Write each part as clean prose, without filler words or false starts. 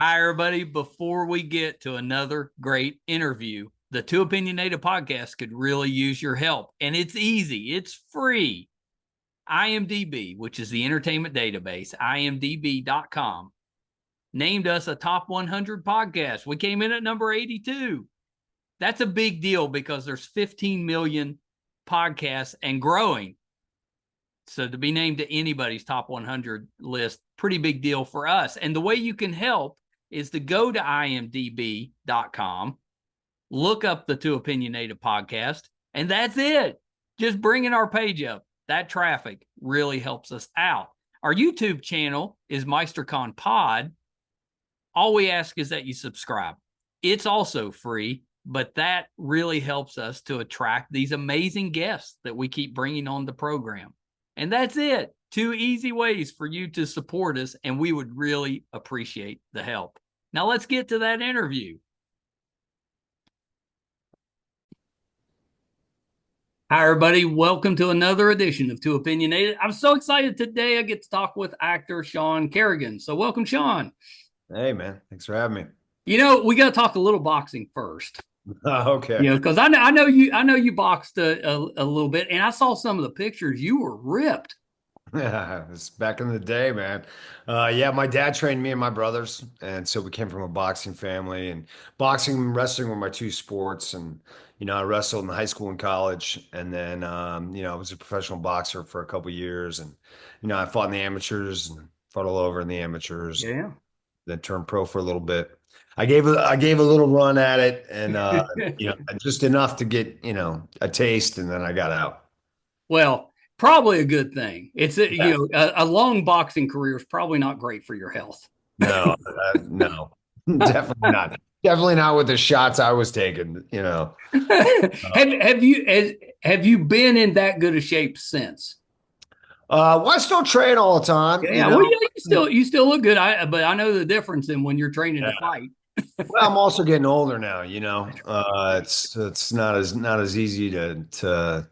Hi, everybody. Before we get to another great interview, the Two Opinionated podcast could really use your help. And it's easy, it's free. IMDb, which is the entertainment database, imdb.com, named us a top 100 podcast. We came in at number 82. That's a big deal because there's 15 million podcasts and growing. So to be named to anybody's top 100 list, pretty big deal for us. And the way you can help is to go to imdb.com, look up the Two Opinionated podcast, and that's it. Just bringing our page up. That traffic really helps us out. Our YouTube channel is MeisterCon Pod. All we ask is that you subscribe. It's also free, but that really helps us to attract these amazing guests that we keep bringing on the program. And that's it. Two easy ways for you to support us, and we would really appreciate the help. Now let's get to that interview. Hi, everybody. Welcome to another edition of Two Opinionated. I'm so excited today. I get to talk with actor Sean Carrigan. So welcome, Sean. Hey, man. Thanks for having me. We got to talk a little boxing first. Okay. Because I know you boxed a little bit, and I saw some of the pictures. You were ripped. Yeah, it's back in the day, man. Yeah, my dad trained me and my brothers, and so we came from a boxing family. And boxing and wrestling were my two sports. And I wrestled in high school and college, and then I was a professional boxer for a couple years. And I fought in the amateurs and fought all over in the amateurs. Yeah. Then turned pro for a little bit. I gave a little run at it, and just enough to get a taste, and then I got out. Well, probably a good thing. It's Yeah. a long boxing career is probably not great for your health. No, no, definitely not. Definitely not with the shots I was taking. Have you been in that good a shape since? Well, I still train all the time. Yeah, well, yeah, you still look good. But I know the difference in when you're training to Yeah. fight. Well, I'm also getting older now. It's not as easy to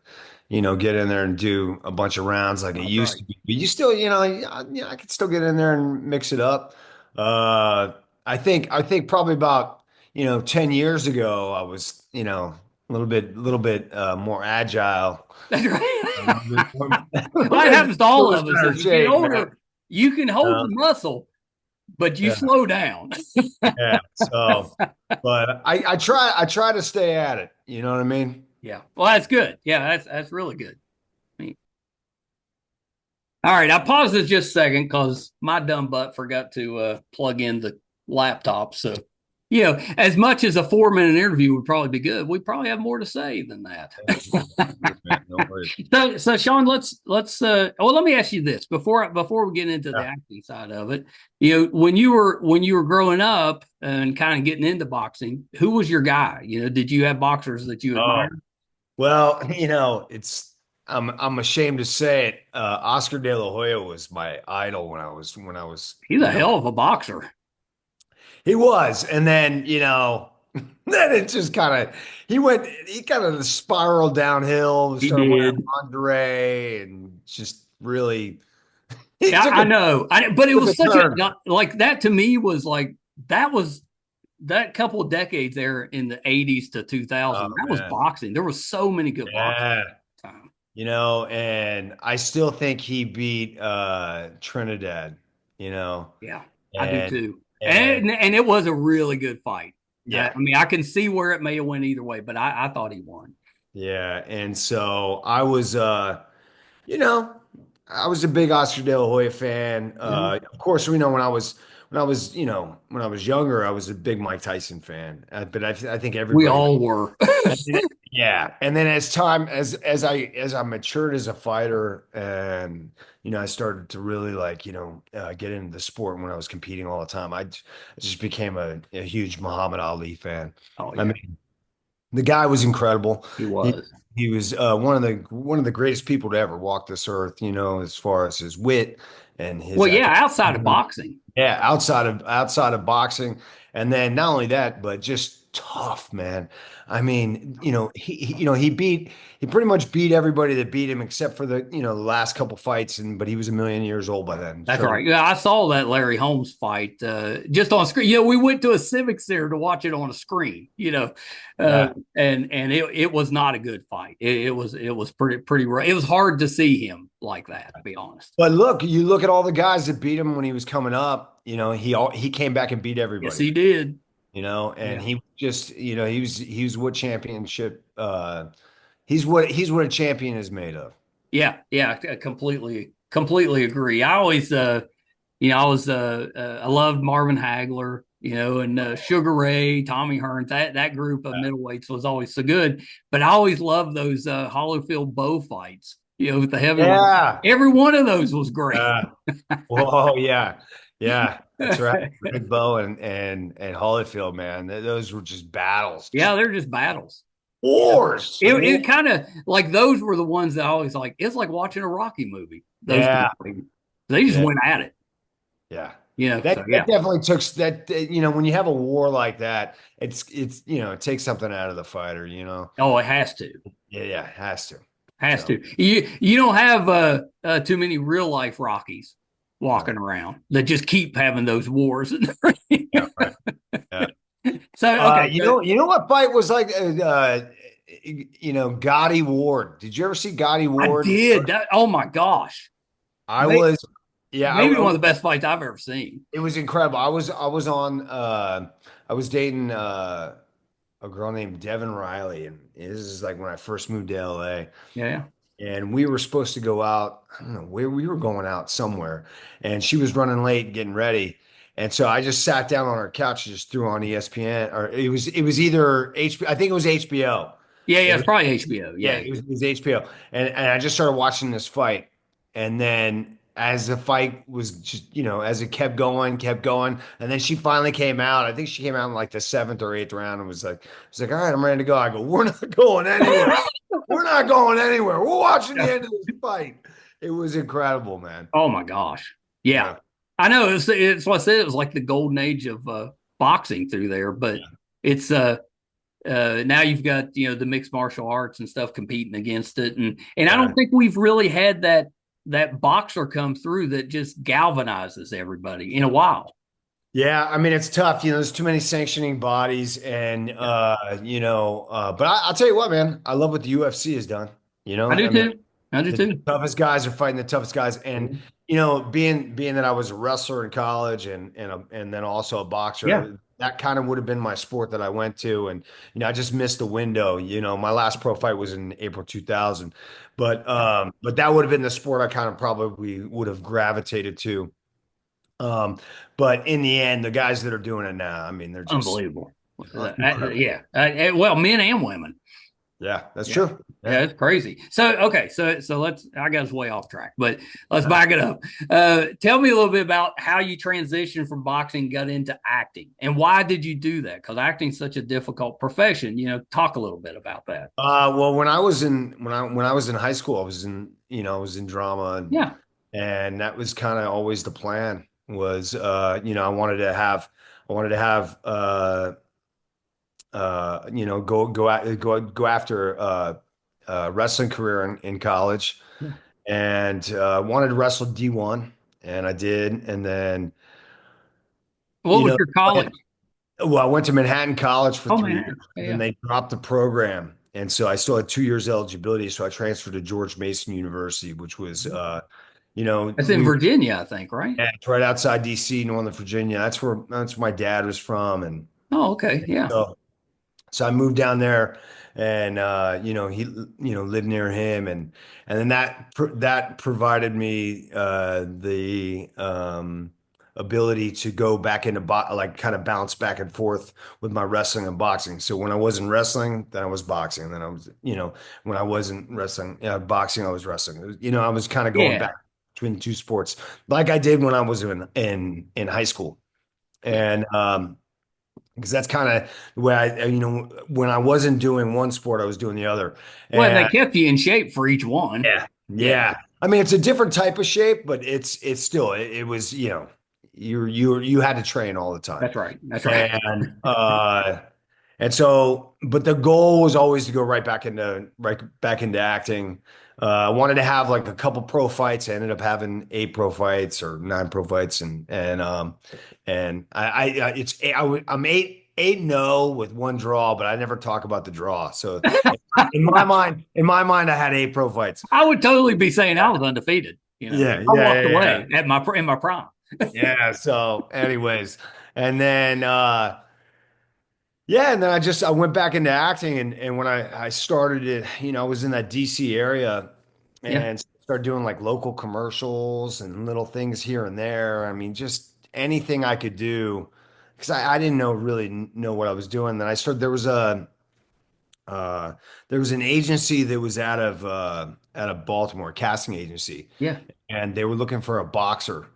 get in there and do a bunch of rounds like it That's used right. to be. But you still, I could still get in there and mix it up. Uh, I think probably about 10 years ago, I was a little bit more agile, That's a little bit right. more, Well, it happens to a all little of us. better As you get shape, man. older, you can hold Uh, the muscle, but you yeah, slow down. yeah. So, but I try to stay at it. You know what I mean? Yeah. Well, that's good. Yeah, that's really good. All right, I paused it just a second because my dumb butt forgot to plug in the laptop. So, as much as a 4 minute interview would probably be good, we probably have more to say than that. No worries, man. No worries. So Sean, let me ask you this before we get into the Yeah. acting side of it. When you were growing up and kind of getting into boxing, who was your guy? Did you have boxers that you Oh, admired? well, I'm ashamed to say it. Oscar De La Hoya was my idol when I was He's a hell of a boxer. he was, and then then it just kind of he kind of spiraled downhill, He started wearing did. lingerie, and just really he Yeah, took I a know. But it took a was such a turn. like that to me was like that was that couple of decades there in the 80s to 2000. Oh That was man, boxing. There was so many good boxers yeah. at the time. And I still think he beat Trinidad, you know, Yeah, I do and too. and And it was a really good fight. I yeah, mean, I can see where it may have went either way, but I thought he won. yeah. And so you know, I was a big Oscar De La Hoya fan. Yeah. Of course, when I was younger, I was a big Mike Tyson fan. But I think We everybody. all were. And then- Yeah, and then as time as I matured as a fighter, and I started to really get into the sport when I was competing all the time. I just became a huge Muhammad Ali fan. Oh I yeah, mean, the guy was incredible. he He was. he was one of the greatest people to ever walk this earth. As far as his wit and his Well, yeah, athletic. outside of boxing. Yeah, outside of boxing, and then not only that, but just tough, man. I mean, he pretty much beat everybody that beat him except for the last couple fights, but he was a million years old by then. That's So right. Yeah, I saw that Larry Holmes fight just on screen. We went to a Civic Center to watch it on a screen. Uh, yeah. and it was not a good fight. It was pretty rough. It was hard to see him like that, to be honest. But look, you look at all the guys that beat him when he was coming up, he came back and beat Yes, everybody, he did. and Yeah, he just, he was what championship he's what a champion is made of. yeah. I completely agree. I always I loved Marvin Hagler, and Sugar Ray, Tommy Hearns. That group of middleweights was always so good. But I always loved those Holyfield Bow fights, with the heavyweight. Yeah. Every one of those was great. Whoa, yeah. Yeah, that's right. Red Bow and Holyfield, man. Those were just battles. Yeah, Just they're just battles. wars. It kind of like those were the ones that I always like. It's like watching a Rocky movie. Those Yeah. they just Yeah. went at it. Yeah. So That yeah. definitely took that, when you have a war like that, it takes something out of the fighter. Oh, it has to. Yeah, yeah, it has to. Has So, to. You don't have too many real life Rockies no. walking around that just keep having those wars. Yeah, right. Yeah. So okay, You know what fight was like, Gotti Ward. Did you ever see Gotti I Ward? did. Oh my gosh, I maybe, was, yeah, maybe one of the best fights I've ever seen. it was incredible. I was dating a girl named Devin Riley, and this is like when I first moved to LA. Yeah, And we were supposed to go out. I don't know where we were going out somewhere, and she was running late, getting ready. And so I just sat down on her couch and just threw on ESPN, or it was either HBO. I think it was HBO. yeah. It It's was probably HBO. yeah, Yeah, it was HBO, and I just started watching this fight, and then as the fight was just, as it kept going, and then she finally came out. I think she came out in like the seventh or eighth round and was like, all right, I'm ready to go. I go, we're not going anywhere. We're not going anywhere. We're watching the end of this fight. It was incredible, man. Oh my gosh. Yeah, Yeah. I know. It's what I said. It was like the golden age of boxing through there, but it's now you've got the mixed martial arts and stuff competing against it, and I Yeah. don't think we've really had that boxer come through that just galvanizes everybody in a while. Yeah, I mean it's tough. There's too many sanctioning bodies, and Yeah. but I'll tell you what, man, I love what the UFC has done. I do I mean, too. I do the too. toughest guys are fighting the toughest guys, and being that I was a wrestler in college and then also a Yeah. boxer, that kind of would have been my sport that I went to, and I just missed the window. My last pro fight was in April 2000, but that would have been the sport I kind of probably would have gravitated to. Um, but in the end, the guys that are doing it now, I mean, they're just Unbelievable. incredible. Yeah. Well, men and women. Yeah, that's Yeah. true. Yeah, Yeah. it's crazy. So okay, so I got us way off track, but let's back it up. Tell me a little bit about how you transitioned from boxing, got into acting, and why did you do that? Because acting's such a difficult profession. Talk a little bit about that. Well, when I was in high school, I was in drama, Yeah. and that was kind of always the plan was, I wanted to have go after wrestling career in college, Yeah. and wanted to wrestle D1, and I did, and then What you was know your college? well, I went to Manhattan College for Oh 3 years, man. and then Yeah. they dropped the program, and so I still had 2 years eligibility, so I transferred to George Mason University, which was That's in Virginia, I think, right? it's right outside DC, Northern Virginia. That's where my dad was from, and Oh, okay. Yeah. so I moved down there, and he lived near him, and then that provided me the ability to go back into like kind of bounce back and forth with my wrestling and boxing. So when I wasn't wrestling, then I was boxing. Then I was, when I wasn't wrestling, boxing, I was wrestling. I was kind of going Yeah. back between the two sports, like I did when I was in high school, and because that's kind of the way when I wasn't doing one sport, I was doing the other. Well, and they And kept you in shape for each one. yeah, Yeah. yeah. I mean, it's a different type of shape, but it's still it was you had to train all the time. That's right. That's right. And And so, but the goal was always to go right back into acting. I wanted to have like a couple pro fights. I ended up having 8 pro fights or 9 pro fights, and I'm 8-0 with 1 draw, but I never talk about the draw. So in my mind, I had 8 pro fights. I would totally be saying I was undefeated. Yeah, I yeah, walked yeah, yeah. away in my prime. Yeah. So, anyways, and then yeah, and then I went back into acting, and when I started it, I was in that DC area Yeah. and started doing like local commercials and little things here and there. I mean, just anything I could do because I didn't know what I was doing. Then I started uh there was an agency that was out of Baltimore, a casting agency, Yeah. and they were looking for a boxer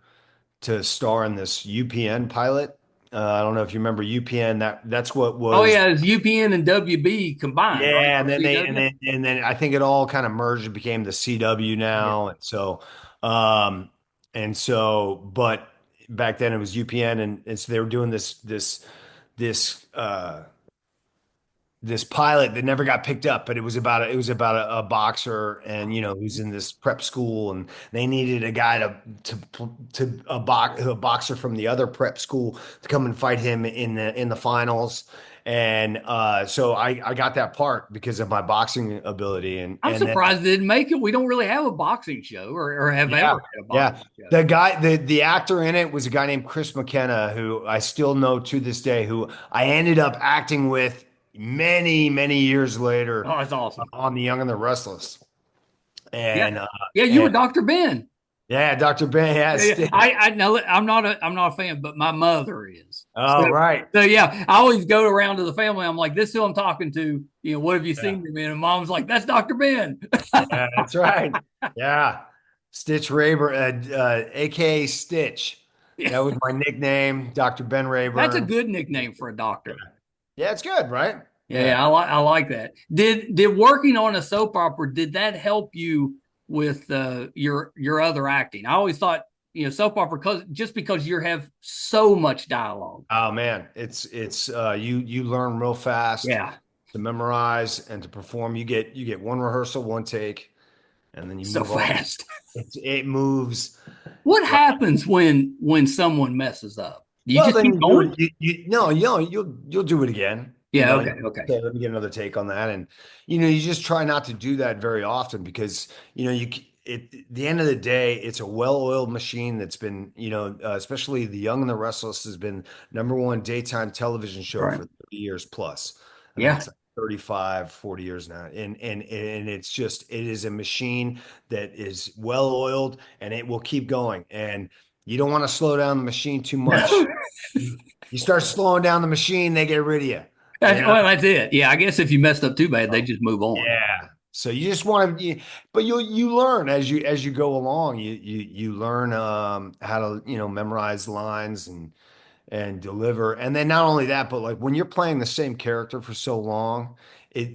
to star in this UPN pilot. I don't know if you remember UPN. That's what Oh was. yeah, it's UPN and WB combined, right? Yeah, and Or then they and CW. then and then I think it all kind of merged and became the CW Yeah. now. Um but back then it was UPN, and so they were doing this pilot that never got picked up, but it was about a boxer, and who's in this prep school, and they needed a guy a boxer from the other prep school to come and fight him in the finals. And so I got that part because of my boxing ability, and I'm and then surprised it didn't make it. We don't really have a boxing show or have ever yeah, had a yeah. boxing show. The actor in it was a guy named Chris McKenna, who I still know to this day, who I ended up acting with many, many years later Oh, that's awesome. on The Young and the Restless. Yeah. And Yeah, you were and Dr. Ben. yeah, Dr. Ben Yeah, has yeah. Stitch. I know I'm not a fan, but my mother is. So Oh, right. so yeah, I always go around to the family. I'm like, this is who I'm talking to. What have you Yeah, seen him in? And mom's like, that's Dr. Ben. yeah, that's right. Yeah. Stitch Rayburn, aka Stitch. Yeah. That was my nickname, Dr. Ben That's a Rayburn. good nickname for a Yeah. doctor. Yeah, it's good, right? Yeah, Yeah. yeah, I like that. Did working on a soap opera, did that help you with your other acting? I always thought, soap opera because you have so much dialogue. Oh man, you learn real fast Yeah, to memorize and to perform. You get one rehearsal, one take, and then you so move on. fast. It moves. What Like, happens when someone messes up? Do you well, just then keep you do going? it. No, you'll do it again. Yeah, You okay, okay. say, let me get another take on that, and you just try not to do that very often because at the end of the day, it's a well-oiled machine that's been especially The Young and the Restless has been #1 daytime television show Right. for 30 years plus. I think Yeah. it's like 35, 40 years now, and it is a machine that is well-oiled, and it will keep going, and you don't want to slow down the machine too much. You start slowing down the machine, they get rid of you. You know? Well, that's it. Yeah, I guess if you messed up too bad, they So, just move on. yeah. So you just want to, but you learn as you go along. You learn how to memorize lines and deliver. And then not only that, but like when you're playing the same character for so long, Yeah.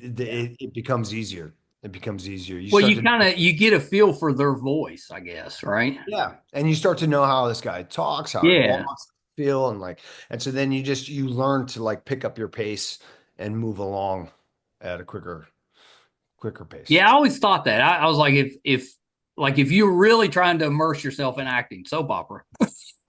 it becomes easier. It becomes easier. You Well, start you to kind of you get a feel for their voice, I guess, right? Yeah, and you start to know how this guy talks, how he Yeah. walks, feel, and so then you learn to like pick up your pace and move along at a quicker pace. Yeah, I always thought that. I was like, if you're really trying to immerse yourself in acting, soap opera,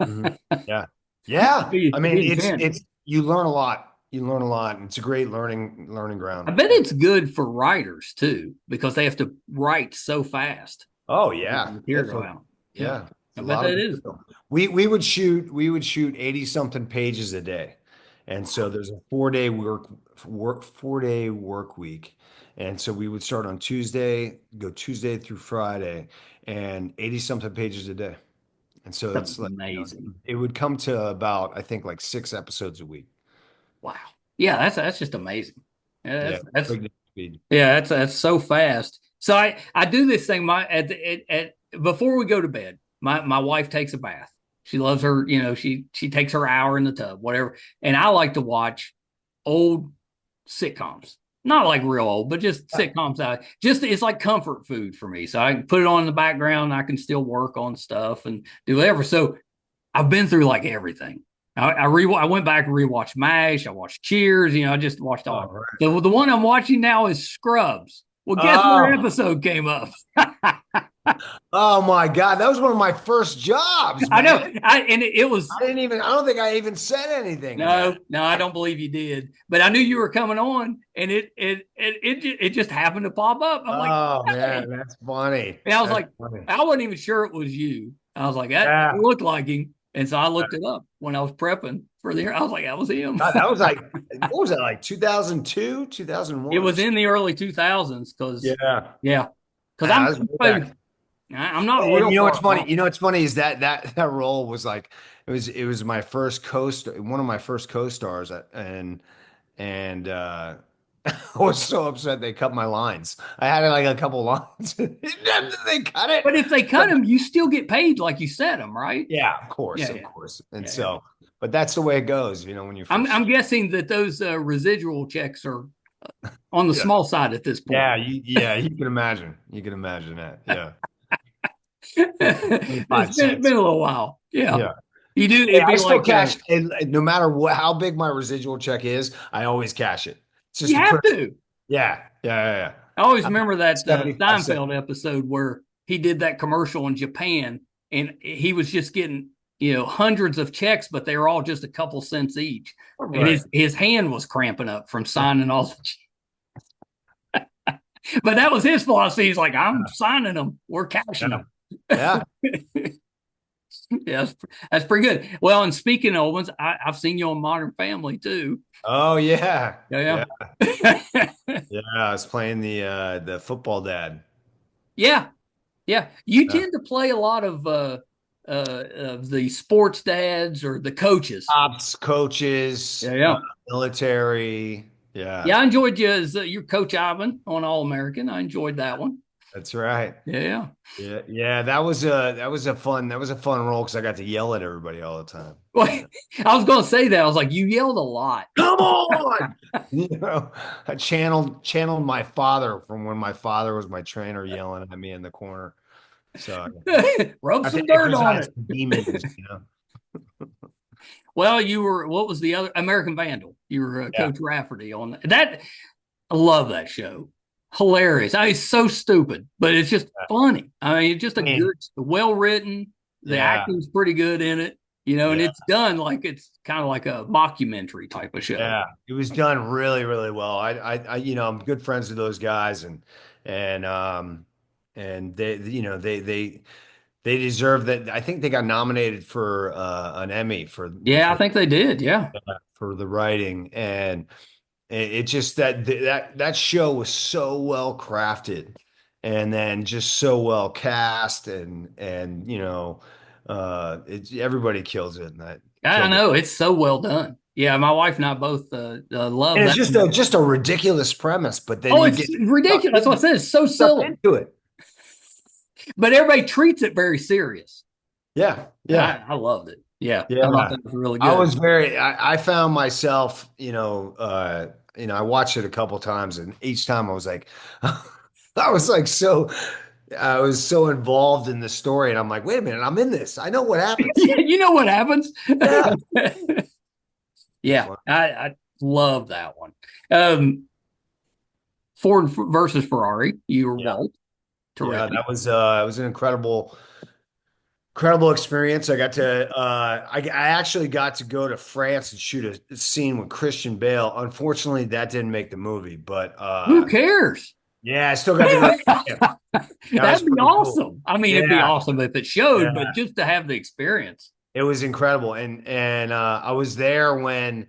Mhm. Yeah, yeah. I it'd mean, be intense. it's you learn a lot. You learn a lot, and it's a great learning I ground. bet it's good for writers too, because they have to write so fast Oh to get the yeah, material out. Yeah, yeah. It's I a bet lot of that is. material. We would shoot 80 something pages a day. And so there's a 4-day work week. And so we would start on Tuesday, go Tuesday through Friday, and 80 something pages a day. And so That's it's like, amazing. it would come to about, I think, like 6 episodes a week. Wow. Yeah, that's just amazing. Yeah, Yeah. that's Breakneck speed. yeah, that's so fast. So I do this thing. At before we go to bed, my wife takes a bath. She loves her. She takes her hour in the tub, whatever. And I like to watch old sitcoms. Not like real old, but just Yeah. sitcoms. It's like comfort food for me. So I can put it on in the background. And I can still work on stuff and do whatever. So I've been through like everything. I went back and rewatched MASH. I watched Cheers. I just watched all. Oh, right. The one I'm watching now is Scrubs. Well, guess what Oh, episode came up? oh my God. That was one of my first jobs, I know. man. And it was I don't think I even said anything in that. no, I don't believe you did. But I knew you were coming on, and it just happened to pop up. I'm like, Oh hey. man, that's funny. And I was That's like, funny. I wasn't even sure it was you. I was like, that Yeah. looked like him. And so I looked it up when I was prepping for the. I was like, that was him. God, that was like, what was that, like 2002, It 2001? was in the early 2000s because, Yeah. yeah, because Yeah, that was way back. I'm not And real you know what's far funny? off. You know what's funny is that role was like it was my first one of my first co-stars and I was so upset they cut my lines. I had like a couple lines. They cut it. But if they cut him, you still get paid like you said them, right? Yeah, of course, Yeah, of yeah, course. And yeah, yeah. so, but that's the way it goes, when you I'm first. guessing that those residual checks are on the Yeah. small side at this point. Yeah, you can imagine. You can imagine that. Yeah. It's 25 been cents. a little while. Yeah, Yeah. you do. Hey, It'd I be still like cash, and no matter how big my residual check is, I always cash it. It's just you the have principle. to. Yeah, yeah. I always I'm remember that 75 cents. Seinfeld episode where he did that commercial in Japan, and he was just getting hundreds of checks, but they were all just a couple cents each, and Right. his hand was cramping up from signing all the. But that was his philosophy. He's like, I'm signing them. We're cashing Yeah. them. Yeah. Yeah, that's pretty good. Well, and speaking of old ones, I've seen you on Modern Family too. Oh yeah. Yeah. Yeah, yeah. Yeah. I was playing the football dad. Yeah, yeah. You Yeah. tend to play a lot of the sports dads or the coaches. Ops, coaches, Yeah, yeah. military. Yeah. Yeah, I enjoyed you as your Coach Ivan on All American. I enjoyed that one. That's right. Yeah, Yeah. Yeah. That was a fun role because I got to yell at everybody all the time. well, I was going to say that. I was like, you yelled a lot. Come on. I channeled my father from when my father was my trainer yelling at me in the corner. So Rub I some think to dirt on exercise it. some demons. Well, you were, what was the other? American Vandal. You were Yeah. Coach Rafferty on that. I love that show. Hilarious. I mean, it's so stupid, but it's just funny. I mean, it's just I a good, mean, well written. The yeah, acting's pretty good in it, and yeah, it's done like it's kind of like a mockumentary type of show. yeah. It was done really, really well. I'm good friends with those guys, and they deserve that. I think they got nominated for an Emmy Yeah, I think they did. Yeah. for the writing, and it just that show was so well crafted, and then just so well cast, and everybody kills it, and that I killed it. know. It's so well done. Yeah, my wife and I both love And it's that. just a ridiculous premise, but then Oh, you it's get ridiculous. That's what I said. It's so sucked silly, into it. but everybody treats it very serious. Yeah, yeah, I loved it. Yeah, I thought yeah. that was really I good. was I found myself, I watched it a couple times, and each time I was like, I was so involved in the story, and I'm like, wait a minute, I'm in this. I know what happens. You know what happens? Yeah. Yeah, I love that one. Um, Ford versus Ferrari. You were Yeah. Walt. Yeah, Terrific. it was an incredible experience. I actually got to go to France and shoot a scene with Christian Bale. Unfortunately, that didn't make the movie, but Who cares? yeah, I still got to go. Yeah, that was That'd be pretty cool. awesome. I mean, it'd be Yeah, awesome if it showed, but yeah, just to have the experience. it was incredible. And I was there when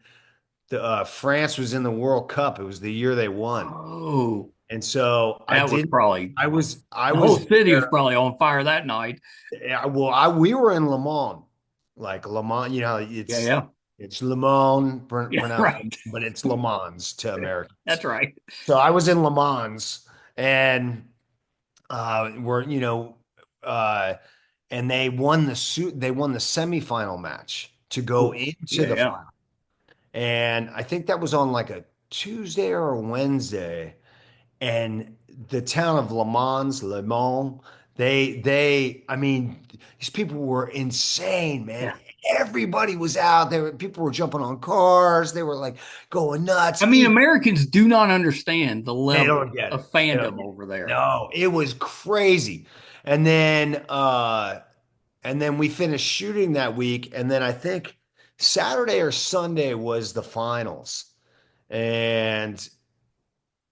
France was in the World Cup. It was the year they won, Oh, and so that was probably I the whole was city was there. probably on fire that night. Yeah, well, we were in Le Mans, like Le Mans. Yeah, yeah, It's Le Mans yeah. pronounced, Right. but it's Le Mans to Americans. That's right. So I was in Le Mans, and we're uh, and they won the semifinal match to go into Yeah, the yeah. final, and I think that was on like a Tuesday or a Wednesday, and the town of Le Mans, I mean, these people were insane, man. Yeah. everybody was out there. People were jumping on cars. They were like going nuts. I mean, Americans do not understand the They level don't get it. of They don't fandom get it. over there. No, it was crazy. And then we finished shooting that week, and then I think Saturday or Sunday was the finals. And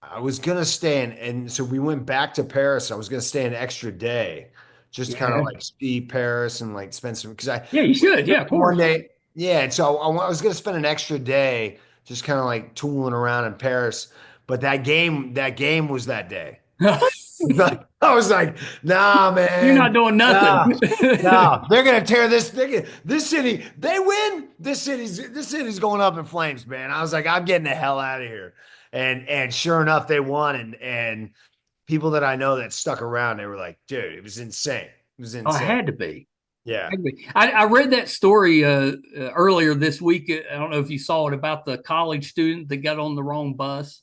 I was gonna stay in, and so we went back to Paris. I was gonna stay an extra day, just kind of Yeah. like see Paris and like spend some because I Yeah, you should. Yeah, of one course. day, yeah. And so I was gonna spend an extra day just kind of like tooling around in Paris. But that game was that day. I was like, nah, You're not man, doing nothing. nah, nah. They're gonna tear this. This city. They win. This city's going up in flames, man. I was like, I'm getting the hell out of here. And sure enough, they won. And people that I know that stuck around, they were like, dude, it was insane. It was Oh, it insane. had to be. Yeah. I read that story earlier this week. I don't know if you saw it about the college student that got on the wrong bus,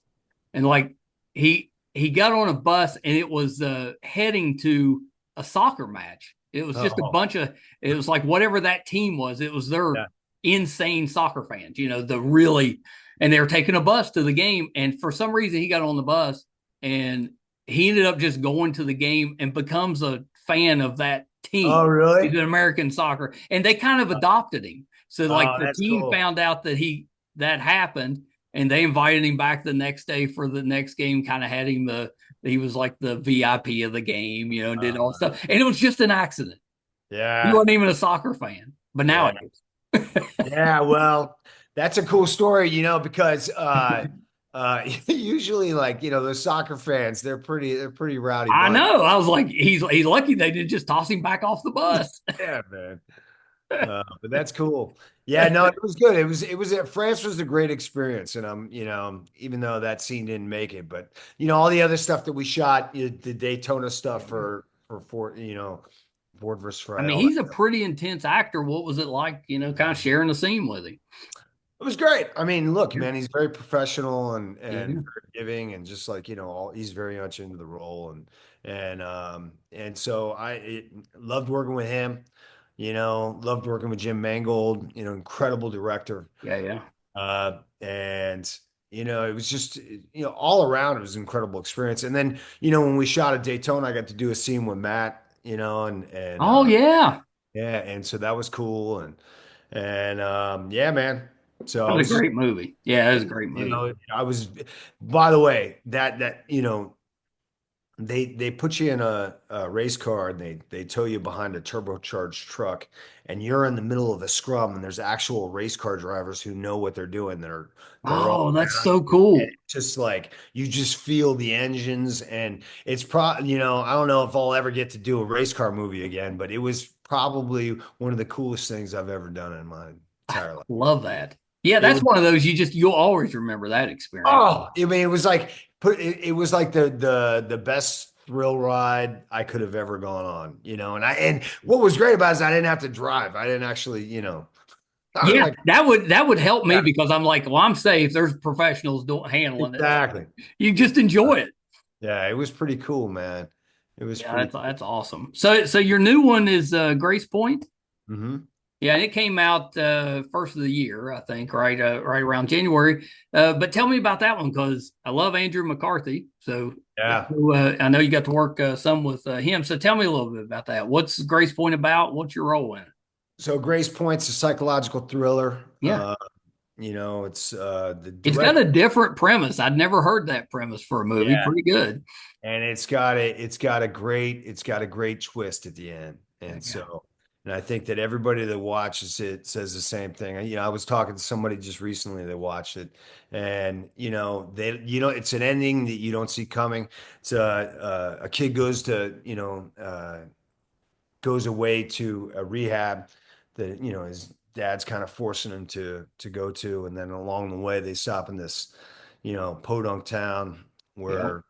and like he got on a bus and it was heading to a soccer match. It was just a Oh, bunch of it was like whatever that team was. It was their yeah. insane soccer fans, the really, and they were taking a bus to the game. And for some reason, he got on the bus and he ended up just going to the game and becomes a fan of that Oh, team. He's really? an American soccer, and they kind of adopted him. So like Oh, the that's team cool. found out that happened, and they invited him back the next day for the next game. Kind of had him he was like the VIP of the game, and did all Uh, this stuff. And it was just an accident. He yeah. wasn't even a soccer fan, but now Yeah. it is. Yeah, well, that's a cool story, because usually like, those soccer fans, they're pretty rowdy I bunch. know. I was like, he's lucky they didn't just toss him back off the bus. Yeah, man. But that's cool. Yeah, no, it was good. France was a great experience. And even though that scene didn't make it, but all the other stuff that we shot, the Daytona stuff for Ford versus I Ferrari, mean, all that. he's a pretty intense actor. What was it like, kind of sharing the scene with him? It was great. I mean, look, Yeah. man, he's very professional and Yeah. very giving, and just like, he's very much into the role. And so loved working with him, loved working with Jim Mangold, incredible director. Yeah. Yeah. And it was just, all around it was an incredible experience. And then, when we shot at Daytona, I got to do a scene with Matt, and Oh, yeah. yeah, and so that was cool. And yeah, man. So That I was a was, great movie. Yeah, it was a great movie. I was, by the way, they put you in a race car, and they tow you behind a turbocharged truck, and you're in the middle of a scrum, and there's actual race car drivers who know what they're doing. They're all Oh, that's around so you. And cool. it's just like you just feel the engines, and it's I don't know if I'll ever get to do a race car movie again, but it was probably one of the coolest things I've ever done in my entire life. Love that. Yeah, It that's was one of those you'll always remember that experience. I mean, it was like it was like the best thrill ride I could have ever gone on, and what was great about it is I didn't have to drive. I didn't actually, I was Yeah, like, that would help me yeah, because I'm like, well, I'm safe. There's professionals doing handling it. exactly. You just enjoy it. Yeah, it was pretty cool, man. It was Yeah, pretty that's awesome. So your new one is Grace Point. cool. Yeah, and it came out first of the year, I think, right around January. But tell me about that one because I love Andrew McCarthy. So Yeah. I know you got to work some with him. So tell me a little bit about that. What's Grace Point about? What's your role in it? So Grace Point's a psychological thriller. Yeah, It's the it's got direct. a different premise. I'd never heard that premise for a movie. Yeah. Pretty good. And it's got a great twist at the end. And Yeah. so, and I think that everybody that watches it says the same thing. I was talking to somebody just recently that watched it, and it's an ending that you don't see coming. It's a kid goes away to a rehab that his dad's kind of forcing him to go to, and then along the way they stop in this podunk town Yeah. where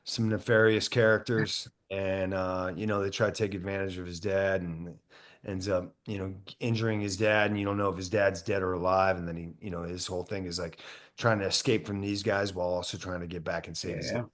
some nefarious characters, and they try to take advantage of his dad, and ends up injuring his dad, and you don't know if his dad's dead or alive, and then his whole thing is like trying to escape from these guys while also trying to get back and save his dad. Yeah.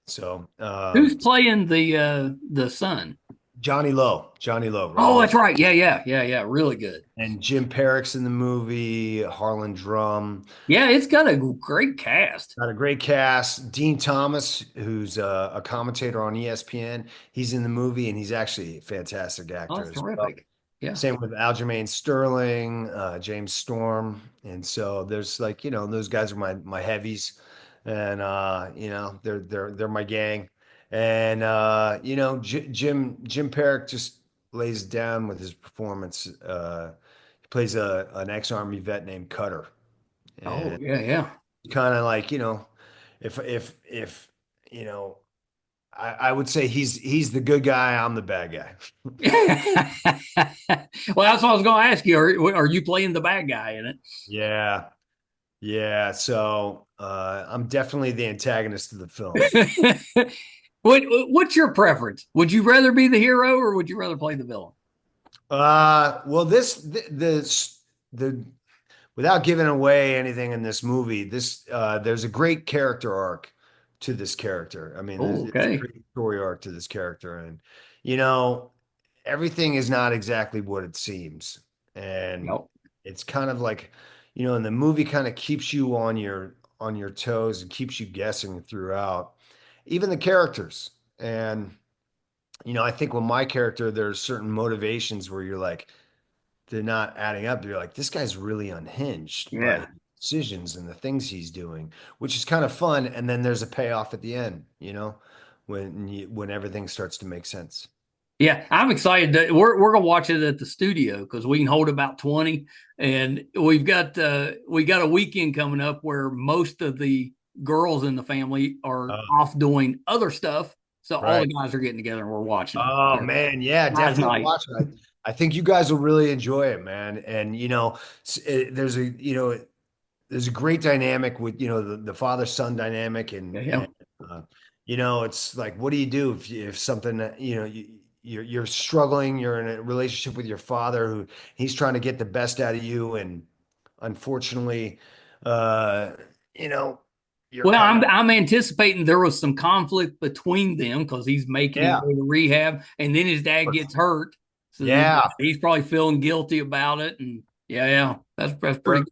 So Who's playing the son? Johnny Lowe. Johnny Lowe, right? Oh, Yeah. that's right. Yeah. Really good. And Jim Perrick's in the movie, Harlan Drum. Yeah, it's got a great cast. Got a great cast. Dean Thomas, who's a commentator on ESPN, he's in the movie and he's actually a fantastic Oh, actor that's as well. terrific. Yeah. Same with Aljamain Sterling, James Storm, and so there's like those guys are my heavies, and they're my gang, and Jim Perrick just lays down with his performance. He plays an ex-army vet named Cutter, Oh, and yeah. kind of like if you know I would say he's the good guy, I'm the bad guy. Well, that's what I was going to ask you. Are you playing the bad guy in it? Yeah. Yeah, so I'm definitely the antagonist of the film. What's your preference? Would you rather be the hero or would you rather play the villain? Well, the without giving away anything in this movie, there's a great character arc to this character. I mean, Oh, it's a okay. great story arc to this character, and you know, everything is not exactly what it seems, and Yep. it's kind of like, and the movie kind of keeps you on your toes and keeps you guessing throughout, even the characters. And I think with my character, there's certain motivations where you're like, they're not adding up. You're like, this guy's really unhinged by his Yeah. decisions and the things he's doing, which is kind of fun. And then there's a payoff at the end, when everything starts to make sense. Yeah, I'm excited. We're gonna watch it at the studio because we can hold about 20, and we got a weekend coming up where most of the girls in the family are Oh, off doing other stuff. So all the right. guys are getting together and we're watching it. Oh Yeah. man, yeah, Guys' definitely night. watch it. I think you guys will really enjoy it, man. And there's a great dynamic with the father son dynamic, and Yeah. uh, it's like, what do you do if something that you're struggling, you're in a relationship with your father who he's trying to get the best out of you, and unfortunately, uh, you know you're Well, kind I'm of, I'm anticipating there was some conflict between them because he's making him yeah, go to rehab, and then his dad gets hurt, so then yeah, he's probably feeling guilty about it, and yeah, that's pretty. sure.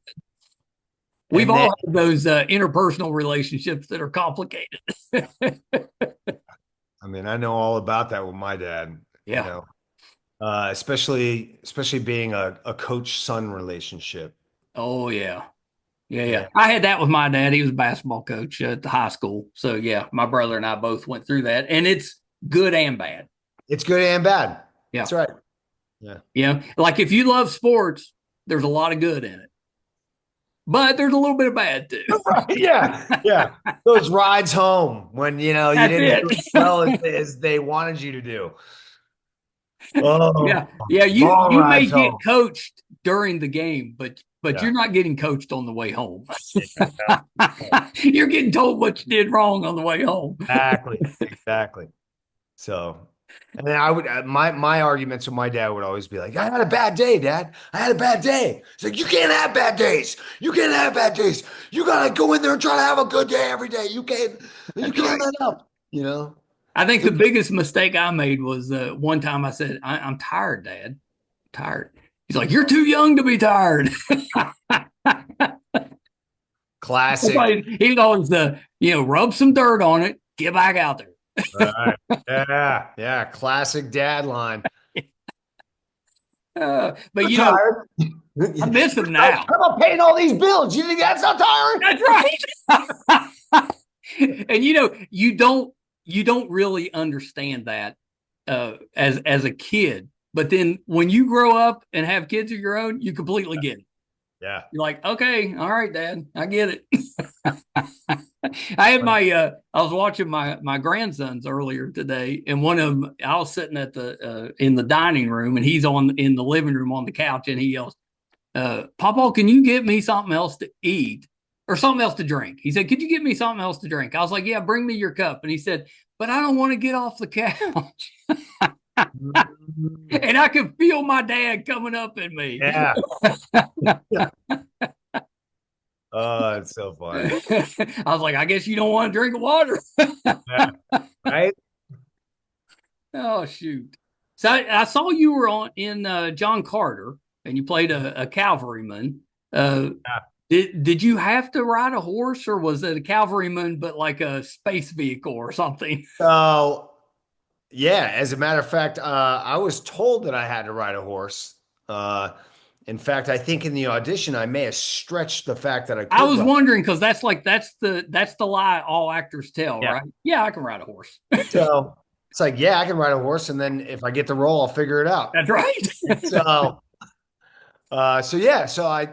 We've And then all had those interpersonal relationships that are complicated. I mean, I know all about that with my dad, Yeah. especially being a coach son relationship. Oh yeah. Yeah. Yeah, I had that with my dad. He was a basketball coach at the high school. So yeah, my brother and I both went through that, and it's good and bad. it's good and bad. Yeah. That's right. Yeah. Like if you love sports, there's a lot of good in it, but there's a little bit of bad too. Right. Yeah. Yeah. Those rides home when you That's didn't do as it. well as they wanted you to do. Oh, Yeah. long You may rides get home. coached during the game, but Yeah. you're not getting coached on the way home. Yeah. You're getting told what you did wrong on the way home. Exactly. Exactly. So, and then I would my arguments with my dad would always be like, I had a bad day, Dad. I had a bad day. It's like, you can't have bad days. You can't have bad days. You gotta go in there and try to have a good day every day. You That's can't right. let up, you know? I think So the biggest mistake I made was one time I said, I'm tired, Dad. I'm tired. He's like, you're too young to be tired. classic. He's always rub some dirt on it, get back out there. Right. Yeah. Yeah. Classic dad line. But You're tired. I miss him How now. about paying all these bills? You think that's not tiring? That's right. And you don't really understand that as a kid. But then when you grow up and have kids of your own, you completely get it. Yeah. You're like, okay, all right, Dad, I get it. I was watching my grandsons earlier today, and one of them, I was sitting at the in the dining room, and he's in the living room on the couch, and he yells, Papa, can you get me something else to eat or something else to drink? He said, could you get me something else to drink? I was like, yeah, bring me your cup. And he said, but I don't want to get off the couch. And I could feel my dad coming up in me. Yeah. Yeah. Oh, it's so funny. I was like, I guess you don't want to drink water. Yeah. Right? Oh, shoot. So I saw you were on in John Carter, and you played a cavalryman. Uh, did you have to ride a horse, or was it a cavalryman but like a space vehicle or something? So, yeah, as a matter of fact, I was told that I had to ride a horse. Uh, in fact, I think in the audition, I may have stretched the fact that I I could was ride. wondering because that's the lie all actors tell, Yeah. right? Yeah, I can ride a horse. So it's like, yeah, I can ride a horse, and then if I get the role, I'll figure it out. That's right. So, so yeah, so I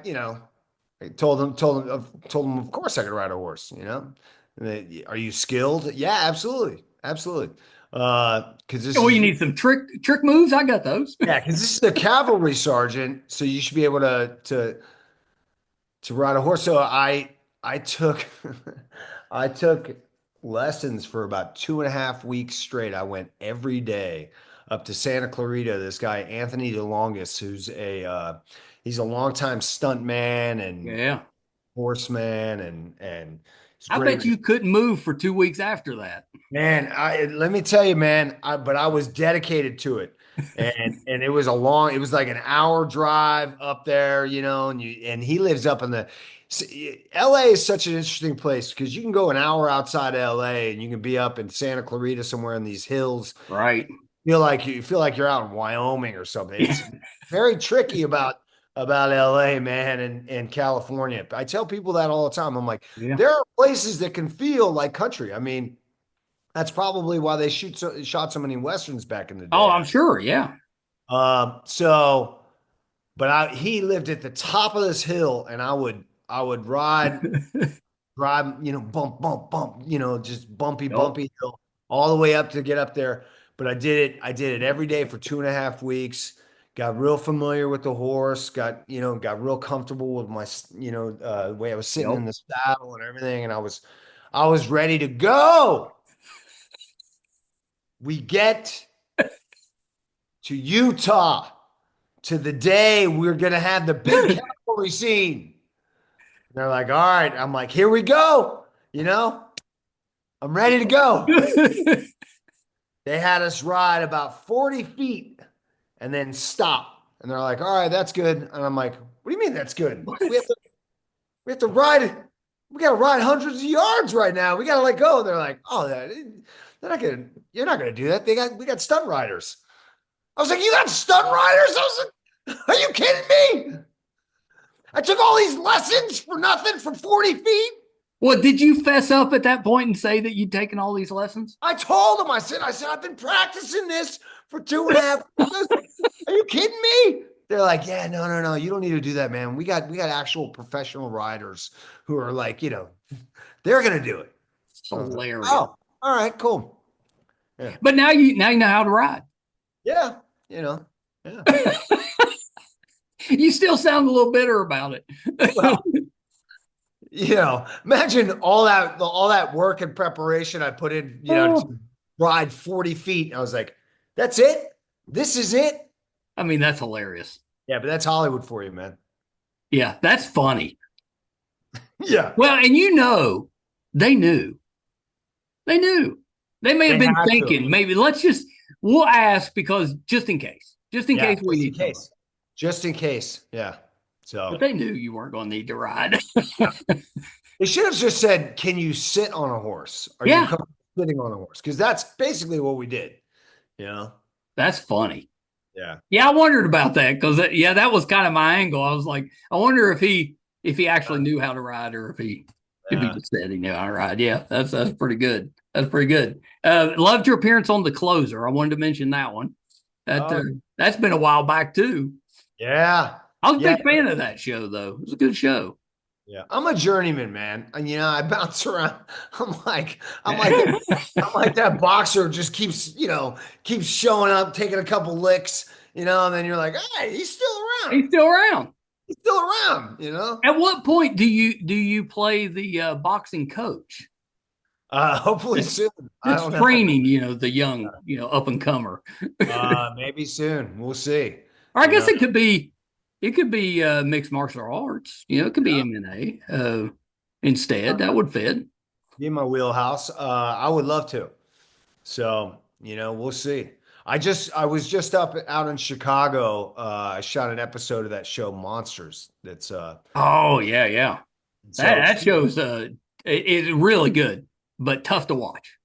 told him, of course I could ride a horse. Are you skilled? Yeah, absolutely, absolutely. Because this Well, you is need some trick moves. I got those. yeah, because this is a cavalry sergeant, so you should be able to ride a horse. So I took I took lessons for about 2.5 weeks straight. I went every day up to Santa Clarita. This guy Anthony DeLongis, who's he's a longtime stunt man and Yeah, horseman, and he's I great. bet you couldn't move for 2 weeks after that. Man, let me tell you, man, but I was dedicated to it. And it was like an hour drive up there, and he lives up in LA is such an interesting place because you can go an hour outside LA and you can be up in Santa Clarita somewhere in these hills. Right. You feel like you're out in Wyoming or something. It's very tricky about LA, man, and California. I tell people that all the time. I'm like, Yeah. there are places that can feel like country. I mean, that's probably why they shot so many westerns back in the Oh, day. I'm sure. Yeah. So, but he lived at the top of this hill, and I would drive, bump, bump, bump, just bumpy, Yep. bumpy hill all the way up to get up there. But I did it every day for 2.5 weeks. Got real familiar with the horse. Got real comfortable with my, the way I was sitting in Yep. the saddle and everything, and I was ready to go. We get to Utah, to the day we're gonna have the big cavalry scene. And they're like, all right. I'm like, here we go. I'm ready to go. They had us ride about 40 feet and then stop. And they're like, all right, that's good. And I'm like, what do you mean that's good? We have to ride. We got to ride hundreds of yards right now. We got to let go. And they're like, oh, you're not gonna do that. We got stunt riders. I was like, you got stunt riders? I was like, are you kidding me? I took all these lessons for nothing for 40 feet. Well, did you fess up at that point and say that you'd taken all these lessons? I told them, I said, I've been practicing this for 2.5 years. Are you kidding me? They're like, yeah, no, no, no. You don't need to do that, man. We got actual professional riders who are like, they're gonna do it. I was like, Hilarious. oh, all right, cool. Yeah. But now you know how to ride. Yeah, yeah. You still sound a little bitter about it. Well, imagine all that work and preparation I put in, Oh, to ride 40 feet. I was like, that's it? This is it? I mean, that's hilarious. Yeah, but that's Hollywood for you, man. Yeah, that's funny. Yeah. Well, and they knew. They knew. They may have They been have to. thinking, maybe we'll ask because just in Yeah, case we just in need somebody. case. Just in case. Yeah. But So they knew you weren't going to need to ride. they should have just said, can you sit on a horse? Are you Yeah, comfortable sitting on a horse? Because that's basically what we did, you know? that's funny. Yeah. Yeah, I wondered about that because that was kind of my angle. I was like, I wonder if he actually knew how to ride or if he Yeah. just said he knew how to ride. Yeah, that's pretty good. That's pretty good. Loved your appearance on The Closer. I wanted to mention that one. That Oh, that's been a while back too. yeah. I was a Yeah. big fan of that show though. It was a good show. Yeah. I'm a journeyman, man. And I bounce around. I'm like that boxer who just keeps showing up, taking a couple licks, and then you're like, hey, he's still around. He's still around. He's still around. At what point do you play the boxing coach? Hopefully soon. I That's don't know. training, the young, up and comer. Maybe soon. We'll see. Or I You guess know, it could be mixed martial arts. It could be yeah, MMA instead. That would fit. be in my wheelhouse. I would love to. So, we'll see. I was just up out in Chicago. I shot an episode of that show Monsters. That's Oh yeah, yeah. That so that show's it's really good, but tough to watch.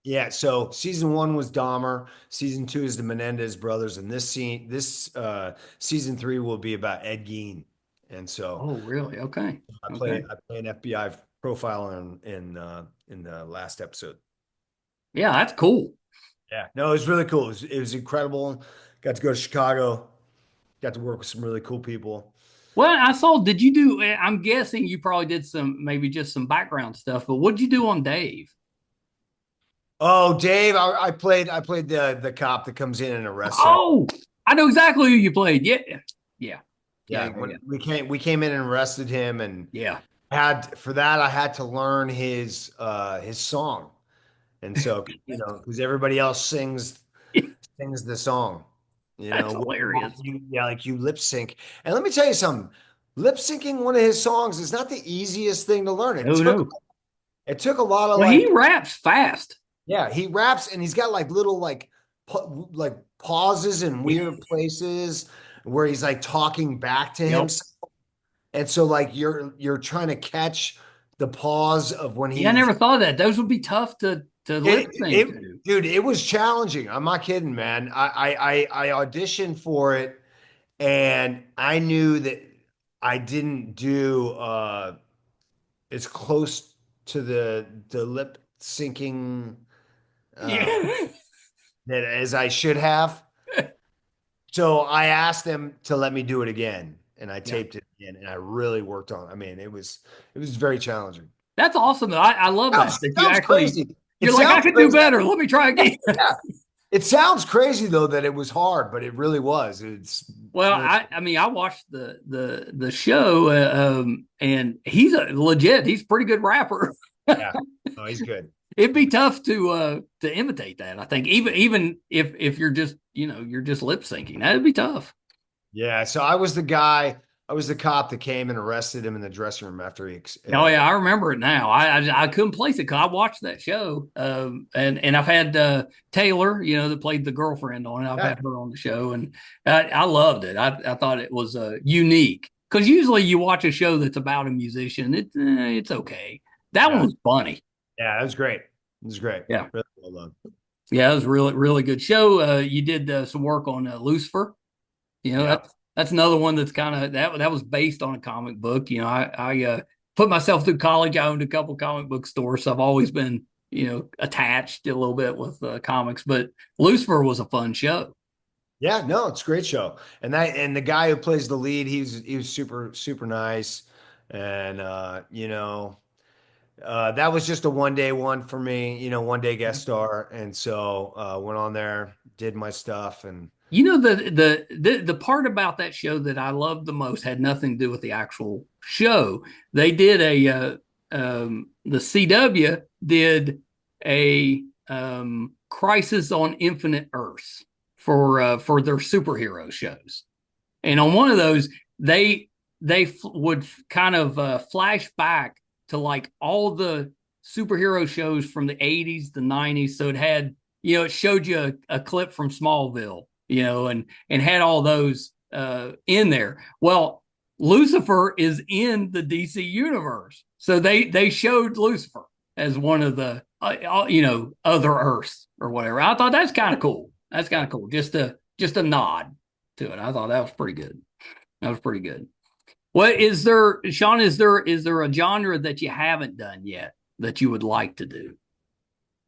yeah, so season one was Dahmer, season two is the Menendez brothers, and this season three will be about Ed Gein. And so Oh, really? Okay. Okay. I play an FBI profile in the last episode. Yeah, that's cool. Yeah, no, it was really cool. It was incredible. Got to go to Chicago, got to work with some really cool people. Well, I saw, did you do, I'm guessing you probably did some, maybe just some background stuff, but what did you do on Dave? Oh, Dave, I played the cop that comes in and arrests him. Oh, I know exactly who you played. Yeah. Yeah. Yeah. Yeah, Yeah. when Yeah. we came in and arrested him, and Yeah. had for that I had to learn his song. And so, because everybody else sings the song, That's hilarious. yeah, like you lip sync. And let me tell you something, lip syncing one of his songs is not the easiest thing to learn. No, no. It took a lot of Well, he like, raps fast. yeah, he raps and he's got like little like pauses in weird places where he's like talking back to Yep. himself. And so like you're trying to catch the pause of when Yeah, I he's never thought of that. Those would be tough to lip sync to. dude, it was challenging. I'm not kidding, man. I auditioned for it and I knew that I didn't do as close to the lip syncing uh Yeah. that as I should have. So I asked them to let me do it again and I Yeah. taped it again and I really worked on it. I mean, it was very challenging. That's awesome. I love that you Sounds actually, crazy. It you're like, I sounds could do crazy. better. Let me try again. Yeah. It sounds crazy though that it was hard, but it really was. It's Well, really I mean, I watched the show, and he's a legit. He's a pretty good rapper. yeah. Oh, he's good. It'd be tough to imitate that. I think even if you're just you're just lip syncing, that'd be tough. Yeah. So I was the cop that came and arrested him in the dressing room after Oh yeah, I remember it now. I couldn't place it because I watched that show, and I've had Taylor, that played the girlfriend on it. I've yeah, had her on the show, and I loved it. I thought it was unique because usually you watch a show that's about a musician, it's okay. That one yeah, was funny. yeah, that was great. It was great. Yeah, Really well done. yeah, it was really good show. You did some work on Lucifer. Yeah. That's another one that's kind of that was based on a comic book. I put myself through college. I owned a couple comic book stores, so I've always been attached a little bit with comics. But Lucifer was a fun show. Yeah, no, it's a great show. And the guy who plays the lead, he was super nice. And that was just a one day one for me, one day guest star. And so went on there, did my stuff and The part about that show that I loved the most had nothing to do with the actual show. They did the CW did a Crisis on Infinite Earths for their superhero shows, and on one of those they would kind of flash back to like all the superhero shows from the 80s, the 90s. So it had, it showed you a clip from Smallville, and had all those in there. Well, Lucifer is in the DC universe, so they showed Lucifer as one of the other Earths or whatever. I thought that's kind of cool. That's kind of cool. Just a nod to it. I thought that was pretty good. That was pretty good. What is there, Sean? Is there a genre that you haven't done yet that you would like to do?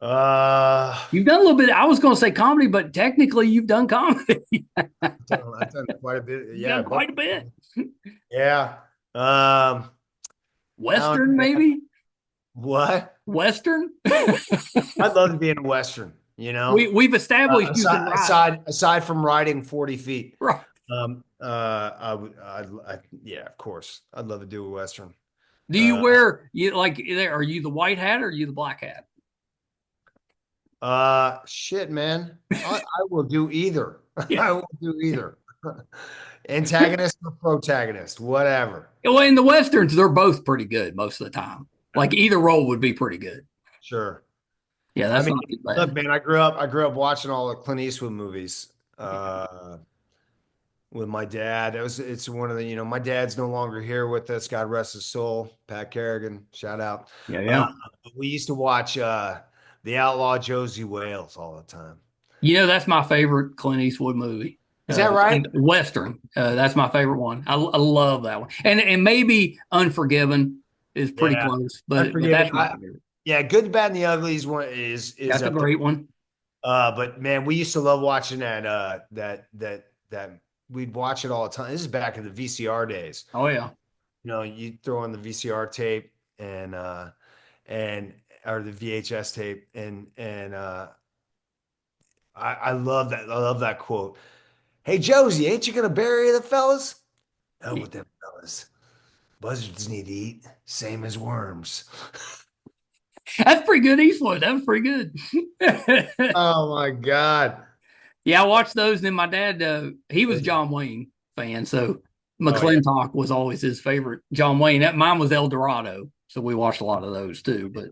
uh You've done a little bit. I was going to say comedy, but technically you've done comedy. I've done quite a bit. You've Yeah, done quite a bit. yeah. Western, maybe. What? Western. I'd love to be in a Western, We've established you can ride. aside from riding 40 feet. Right. Yeah, of course. I'd love to do a Western. Do you wear you like? Are you the white hat or are you the black hat? Shit, man. I will do either. Yeah. I will do either. Antagonist or protagonist, whatever. Well, in the westerns, they're both pretty good most of the time. Like either role would be pretty good. Sure. Yeah, I that's mean, not too look, bad. man, I grew up watching all the Clint Eastwood movies with my dad. It's one of the, my dad's no longer here with us. God rest his soul. Pat Carrigan, shout out. Yeah, Uh, yeah. we used to watch The Outlaw Josie Wales all the time. That's my favorite Clint Eastwood movie. Is that right? And Western. That's my favorite one. I love that one. And maybe Unforgiven is pretty Yeah. close, but Unforgiven. that's my favorite. Yeah, Good, the Bad, and the Ugly is one is That's a up there. great one. But man, we used to love watching that we'd watch it all the time. This is back in the VCR days. Oh yeah. You throw on the VCR tape and or the VHS tape and I love that. I love that quote. Hey Josie, ain't you gonna bury the fellas? Hell with them fellas. Buzzards need to eat, same as worms. That's pretty good, Eastwood. That was pretty good. Oh my God. Yeah, I watched those. And then my dad, he was John Wayne fan, so Oh yeah. McClintock was always his favorite. John Wayne. Mine was El Dorado, so we watched a lot of those too. But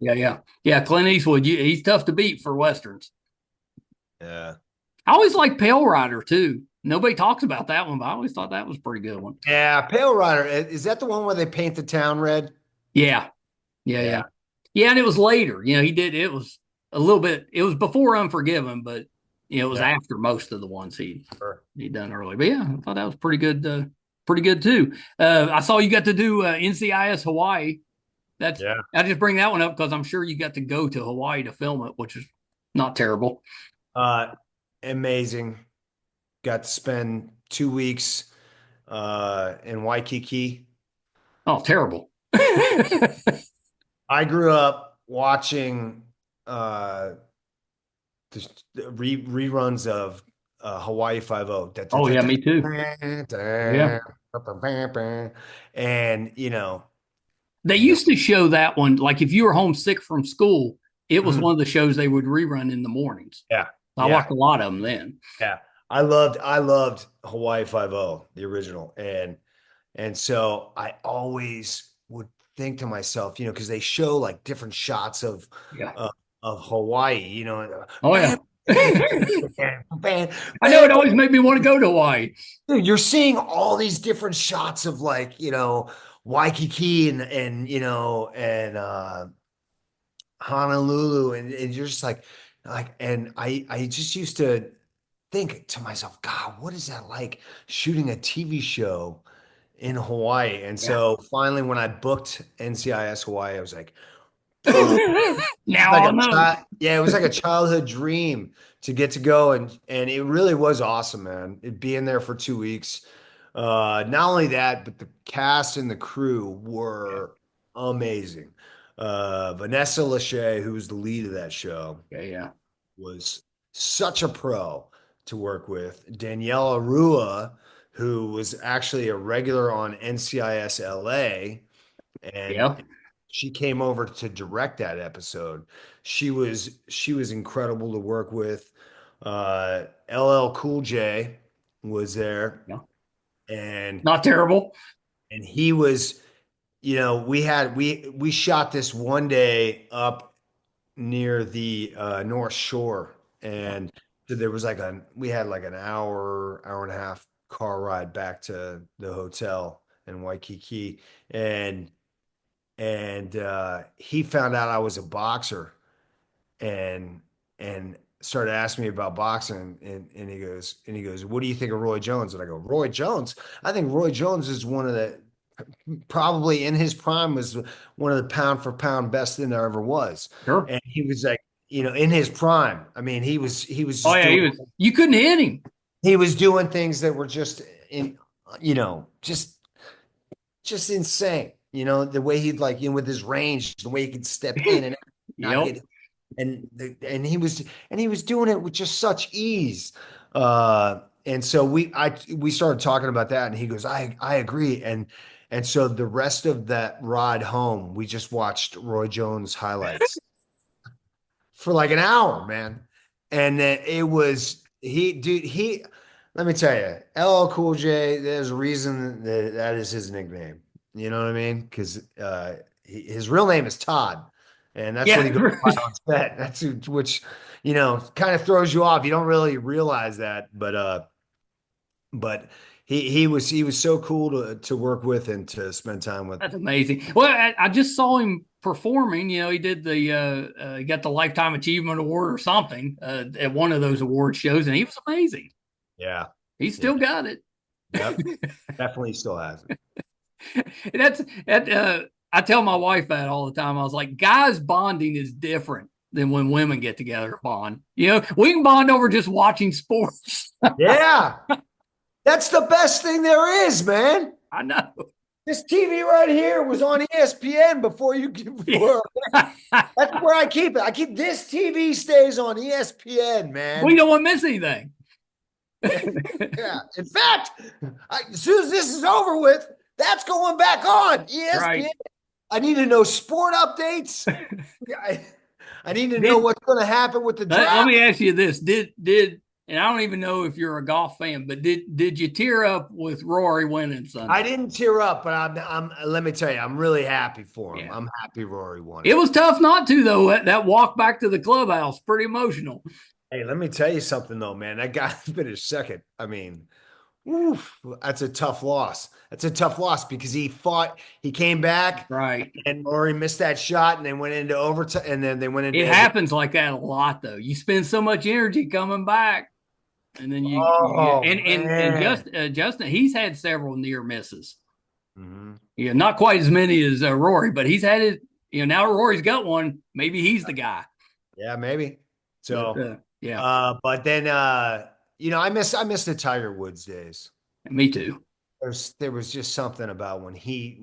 Yeah. yeah. Clint Eastwood, he's tough to beat for westerns. Yeah. I always like Pale Rider too. Nobody talks about that one, but I always thought that was a pretty good one. Yeah. Pale Rider. Is that the one where they paint the town red? Yeah, yeah, Yeah. yeah, yeah. And it was later. He did. It was a little bit. It was before Unforgiven, but it was Yeah. after most of the ones Sure. he done early. But yeah, I thought that was pretty good. Pretty good too. I saw you got to do NCIS Hawaii. That's Yeah. I just bring that one up because I'm sure you got to go to Hawaii to film it, which is not terrible. Uh, Amazing. Got to spend 2 weeks in Waikiki. Oh, terrible. I grew up watching uh, the reruns of Hawaii Five-O. Oh yeah, me too. Yeah. And They you know, used to show that one, like if you were homesick from school, it was mhm. one of the shows they would rerun in the mornings. Yeah, I yeah, watched a lot of them then. yeah. I loved Hawaii Five-O, the original, and so I always would think to myself, because they show like different shots Yeah. of, of Hawaii, Oh yeah. bam, bam, bam, bam, I know it bam. always made me want to go to Hawaii. Dude, you're seeing all these different shots of like, Waikiki and Honolulu, and you're just like, and I just used to think to myself, God, what is that like shooting a TV show in Hawaii? And Yeah. so finally, when I booked NCIS Hawaii, I was like, boom, Now I'll know. yeah, it was like a childhood dream to get to go, and it really was awesome, man. It being there for 2 weeks. Not only that, but the cast and the crew Yeah. were amazing. Vanessa Lachey, who was the lead of that show, Yeah. Yeah. was such a pro to work with. Danielle Arua, who was actually a regular on NCIS LA, and Yeah. she came over to direct that episode. She was incredible to work with. LL Cool J was there, Yeah. and Not terrible. he was, we shot this one day up near the North Shore, and so there was we had like an hour and a half car ride back to the hotel in Waikiki, and he found out I was a boxer and started asking me about boxing, and he goes, what do you think of Roy Jones? And I go, Roy Jones? I think Roy Jones is one of the, probably in his prime, was one of the pound for pound best thing there ever was. Sure. And he was like, in his prime. I mean, he was Oh just yeah, doing, you couldn't hit him. he was doing things that were just in, just insane. The way he'd like, with his range, the way he could step in and not Yep. get, and he was doing it with just such ease. And so we started talking about that, and he goes, I agree. And so the rest of that ride home, we just watched Roy Jones highlights for like an hour, man. And it was dude, let me tell you, LL Cool J, there's a reason that is his nickname. You know what I mean? Because his real name is Todd. and that's what he goes Yeah. by on set. Which, kind of throws you off. You don't really realize that, but he was so cool to work with and to spend time with. That's amazing. Well, I just saw him performing. He did he got the Lifetime Achievement Award or something at one of those award shows, and he was amazing. Yeah, He yeah, still got it. yep, definitely still has it. That's that. I tell my wife that all the time. I was like, guys bonding is different than when women get together to bond. We can bond over just watching sports. Yeah, that's the best thing there is, man. I know. This TV right here was on ESPN before you. That's where I keep it. This TV stays on ESPN, man. We don't want to miss anything. Yeah. In fact, as soon as this is over with, that's going back on ESPN. Right. I need to know sport updates. I need to know what's going to happen with the draft. Let me ask you this: Did and I don't even know if you're a golf fan, but did you tear up with Rory winning Sunday? I didn't tear up, but I'm. Let me tell you, I'm really happy for him. Yeah. I'm happy Rory won. It was tough not to though. That walk back to the clubhouse, pretty emotional. Hey, let me tell you something though, man. That guy finished second. I mean, oof, that's a tough loss. That's a tough loss because he came back, right, and Rory missed that shot, and then went into overtime, and then they went into. It happens like that a lot though. You spend so much energy coming back, and then Justin, he's had several near misses. Mm-hmm. Yeah, not quite as many as Rory, but he's had it. Now Rory's got one. Maybe he's the guy. Yeah, maybe. So yeah. But then I miss the Tiger Woods days. Me too. There was just something about when he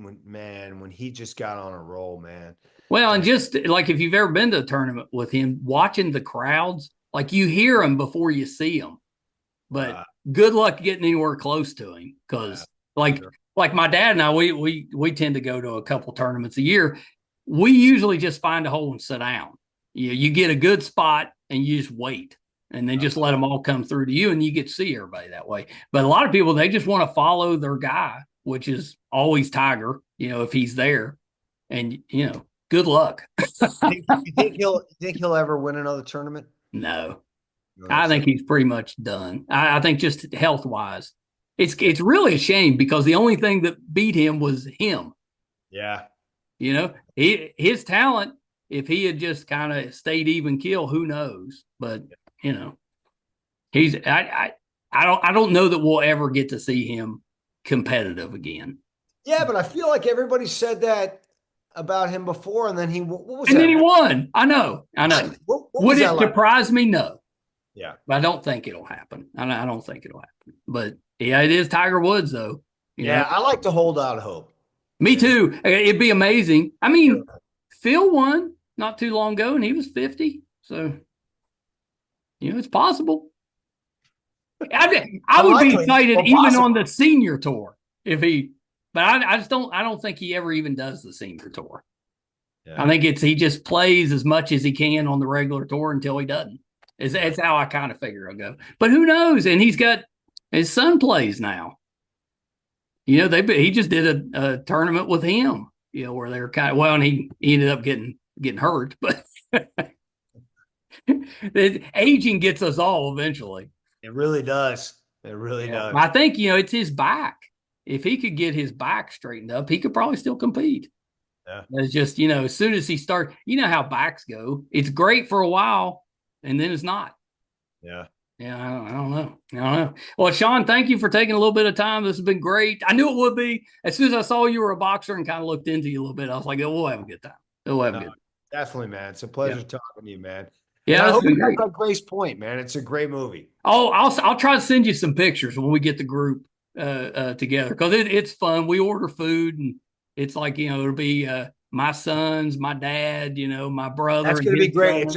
just got on a roll, man. Well, and just like if you've ever been to a tournament with him, watching the crowds, like you hear them before you see them. But good luck getting anywhere close to him because, like my dad and I, we tend to go to a couple tournaments a year. We usually just find a hole and sit down. You get a good spot and you just wait, and then just let them all come through to you, and you get to see everybody that way. But a lot of people, they just want to follow their guy, which is always Tiger. If he's there, and good luck. you think he'll ever win another tournament? No. I think he's pretty much done. I think just health wise, it's really a shame because the only thing that beat him was him. Yeah. His talent, if he had just kind of stayed even keel, who knows? But I don't know that we'll ever get to see him competitive again. Yeah, but I feel like everybody said that about him before, and then he then he won. I know. Would it surprise me? No. Yeah, but I don't think it'll happen. I don't think it'll happen. But yeah, it is Tiger Woods, though. I like to hold out hope. Me too. It'd be amazing. I mean, Phil won not too long ago, and he was 50. So, it's possible. I would be excited even on the senior tour if he. But I just don't. I don't think he ever even does the senior tour. Yeah. I think he just plays as much as he can on the regular tour until he doesn't. It's how I kind of figure it'll go. But who knows? And he's got his son plays now. He just did a tournament with him. Where they're kind of and he ended up getting hurt. But aging gets us all eventually. It really does. It really does. I think it's his back. If he could get his back straightened up, he could probably still compete. Yeah. It's just as soon as he starts, how backs go. It's great for a while. And then it's not. Yeah. Yeah, I don't know. Well, Sean, thank you for taking a little bit of time. This has been great. I knew it would be. As soon as I saw you were a boxer and kind of looked into you a little bit, I was like, we'll have a good time. We'll have a good time. Definitely, man. It's a pleasure talking to you, man. Yeah, I hope you got Grace Point, man. It's a great movie. Oh, I'll try to send you some pictures when we get the group together because it's fun. We order food and it's like it'll be my sons, my dad, my brother. That's gonna be great.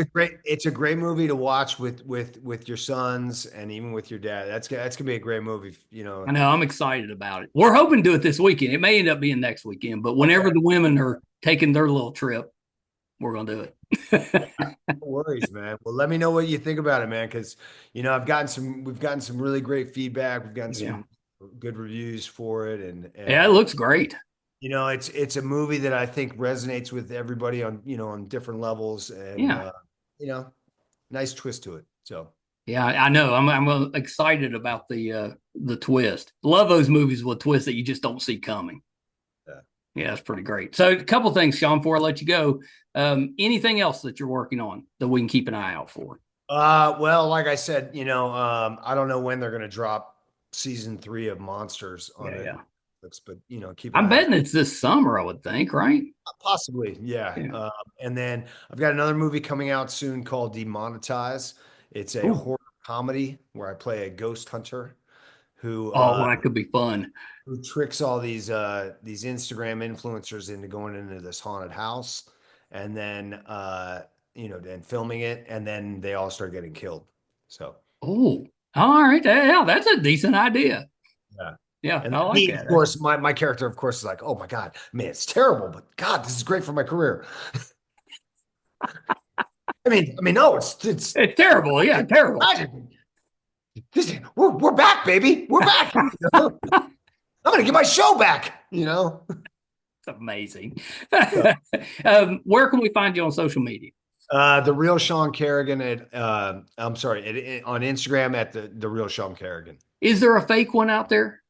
It's a great movie to watch with your sons and even with your dad. That's gonna be a great movie. I know. I'm excited about it. We're hoping to do it this weekend. It may end up being next weekend, but whenever the women are taking their little trip, we're gonna do it. No worries, man. Well, let me know what you think about it, man. Because we've gotten some really great feedback. We've gotten some good reviews for it, and yeah, it looks great. It's a movie that I think resonates with everybody on, on different levels and Yeah. you know, nice twist to it. So, Yeah, I know. I'm excited about the twist. Love those movies with twists that you just don't see coming. yeah. Yeah, that's pretty great. So, a couple things, Sean, before I let you go. Anything else that you're working on that we can keep an eye out for? Well, like I said, I don't know when they're going to drop season 3 of Monsters on Yeah, it, yeah. Netflix, but keep an I'm eye out. betting it's this summer, I would think, right? Possibly, yeah. Yeah. And then I've got another movie coming out soon called Demonetize. It's a Ooh. horror comedy where I play a ghost hunter who Oh, uh, that could be fun. who tricks all these Instagram influencers into going into this haunted house, and then and filming it, and then they all start getting killed. So. Oh, all right. Yeah, that's a decent idea. Yeah. Yeah, And I like me, of that. course, my character, of course, is like, oh my God, man, it's terrible, but God, this is great for my career. No, it's It's terrible. Yeah, terrible. magic. We're back, baby. We're back. I'm gonna get my show back. It's amazing. Yeah. Where can we find you on social media? The real Sean Carrigan I'm sorry, on Instagram at the real Sean Carrigan. Is there a fake one out there?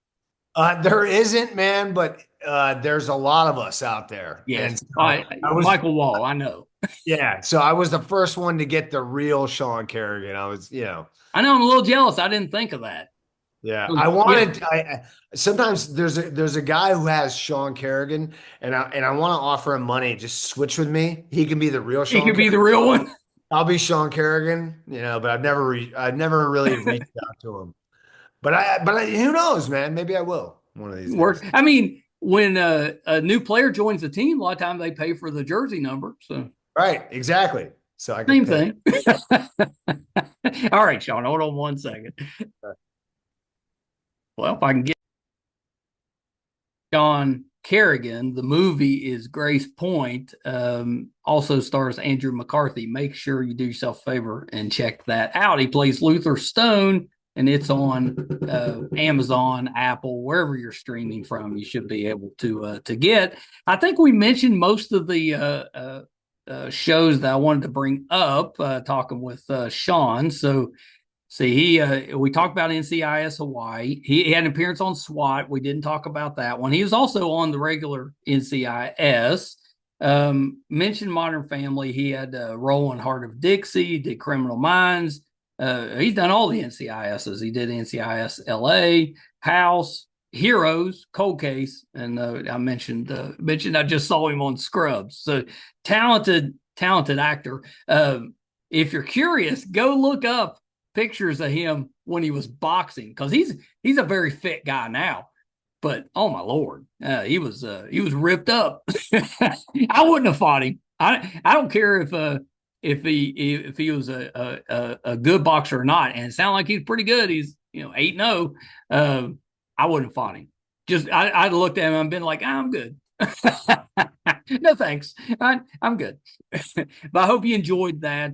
There isn't, man, but there's a lot of us out there, Yes. and so I was. Michael Wall, I know. Yeah, so I was the first one to get the real Sean Carrigan. I was, I know I'm a little jealous. I didn't think of that. yeah. I Yeah, wanted. Sometimes there's a guy who has Sean Carrigan, and I want to offer him money. Just switch with me. He can be the real he Sean could be Carrigan. the real one. I'll be Sean Kerrigan. But I've never really reached out to him. Who knows, man? Maybe I will one of these days. Work. I mean, when a new player joins the team, a lot of times they pay for the jersey number. So Right, exactly. So I could same pay. thing. All right, Sean, hold on one second. Well, if I can get Sean Carrigan, the movie is Grace Point. Also stars Andrew McCarthy. Make sure you do yourself a favor and check that out. He plays Luther Stone, and it's on Amazon, Apple, wherever you're streaming from. You should be able to get. I think we mentioned most of the shows that I wanted to bring up, talking with Sean. So see, we talked about NCIS Hawaii. He had an appearance on SWAT. We didn't talk about that one. He was also on the regular NCIS. Mentioned Modern Family. He had a role in Heart of Dixie, did Criminal Minds. He's done all the NCISs. He did NCIS LA, House, Heroes, Cold Case, and I mentioned I just saw him on Scrubs. So talented actor. If you're curious, go look up pictures of him when he was boxing, because he's a very fit guy now. But oh my lord, he was ripped up. I wouldn't have fought him. I don't care if he was a good boxer or not, and it sounded like he's pretty good. He's 8-0. I wouldn't have fought him. Just I'd looked at him and been like, I'm good. No thanks. I'm good. But I hope you enjoyed that.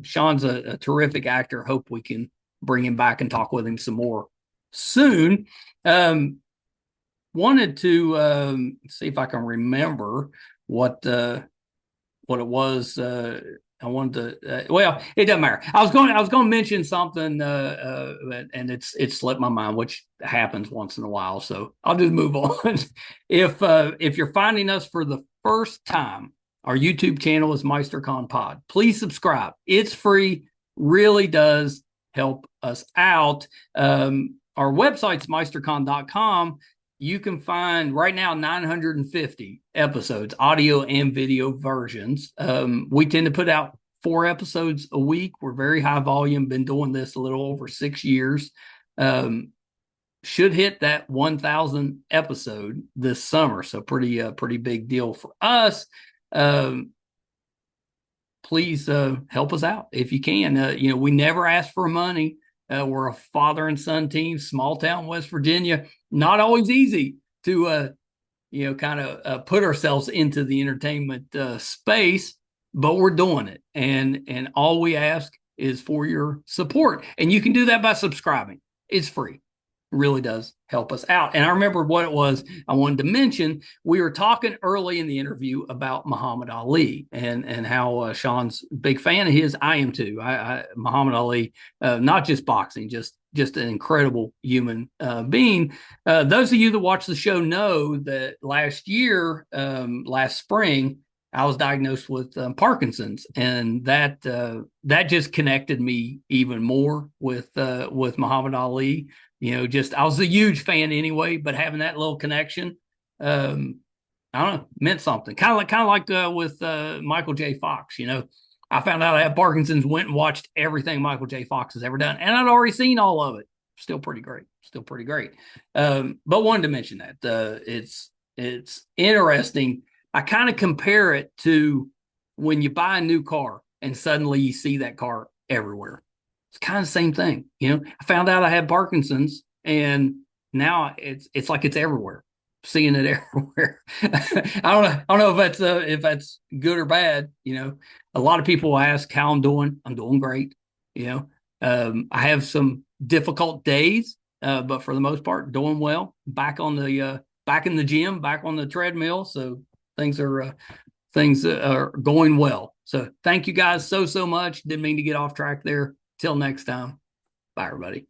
Sean's a terrific actor. Hope we can bring him back and talk with him some more soon. Wanted to see if I can remember what it was. I wanted to. Well, it doesn't matter. I was going to mention something, and it's slipped my mind, which happens once in a while. So I'll just move on. If you're finding us for the first time, our YouTube channel is MeisterCon Pod. Please subscribe. It's free. Really does help us out. Our website's meistercon.com. You can find right now 950 episodes, audio and video versions. We tend to put out 4 episodes a week. We're very high volume, been doing this a little over 6 years. Should hit that 1,000 episode this summer. So pretty big deal for us. Please help us out if you can. We never ask for money. We're a father and son team, small town West Virginia. Not always easy to kind of put ourselves into the entertainment space, but we're doing it, and all we ask is for your support, and you can do that by subscribing. It's free. really does help us out. And I remember what it was I wanted to mention. We were talking early in the interview about Muhammad Ali and how Sean's a big fan of his. I am too. Muhammad Ali, not just boxing, just an incredible human being. Those of you that watch the show know that last spring, I was diagnosed with Parkinson's, and that just connected me even more with Muhammad Ali. I was a huge fan anyway, but having that little connection, I don't know, meant something. Kind of like with Michael J. Fox. I found out I had Parkinson's, went and watched everything Michael J. Fox has ever done, and I'd already seen all of it. Still pretty great. But wanted to mention that it's interesting. I kind of compare it to when you buy a new car and suddenly you see that car everywhere. It's kind of the same thing. I found out I had Parkinson's, and now it's like it's everywhere. Seeing it everywhere. I don't know if that's good or bad. A lot of people ask how I'm doing. I'm doing great. I have some difficult days, but for the most part, doing well. Back in the gym, back on the treadmill. So things are going well. So thank you guys so much. Didn't mean to get off track there. Till next time. Bye, everybody.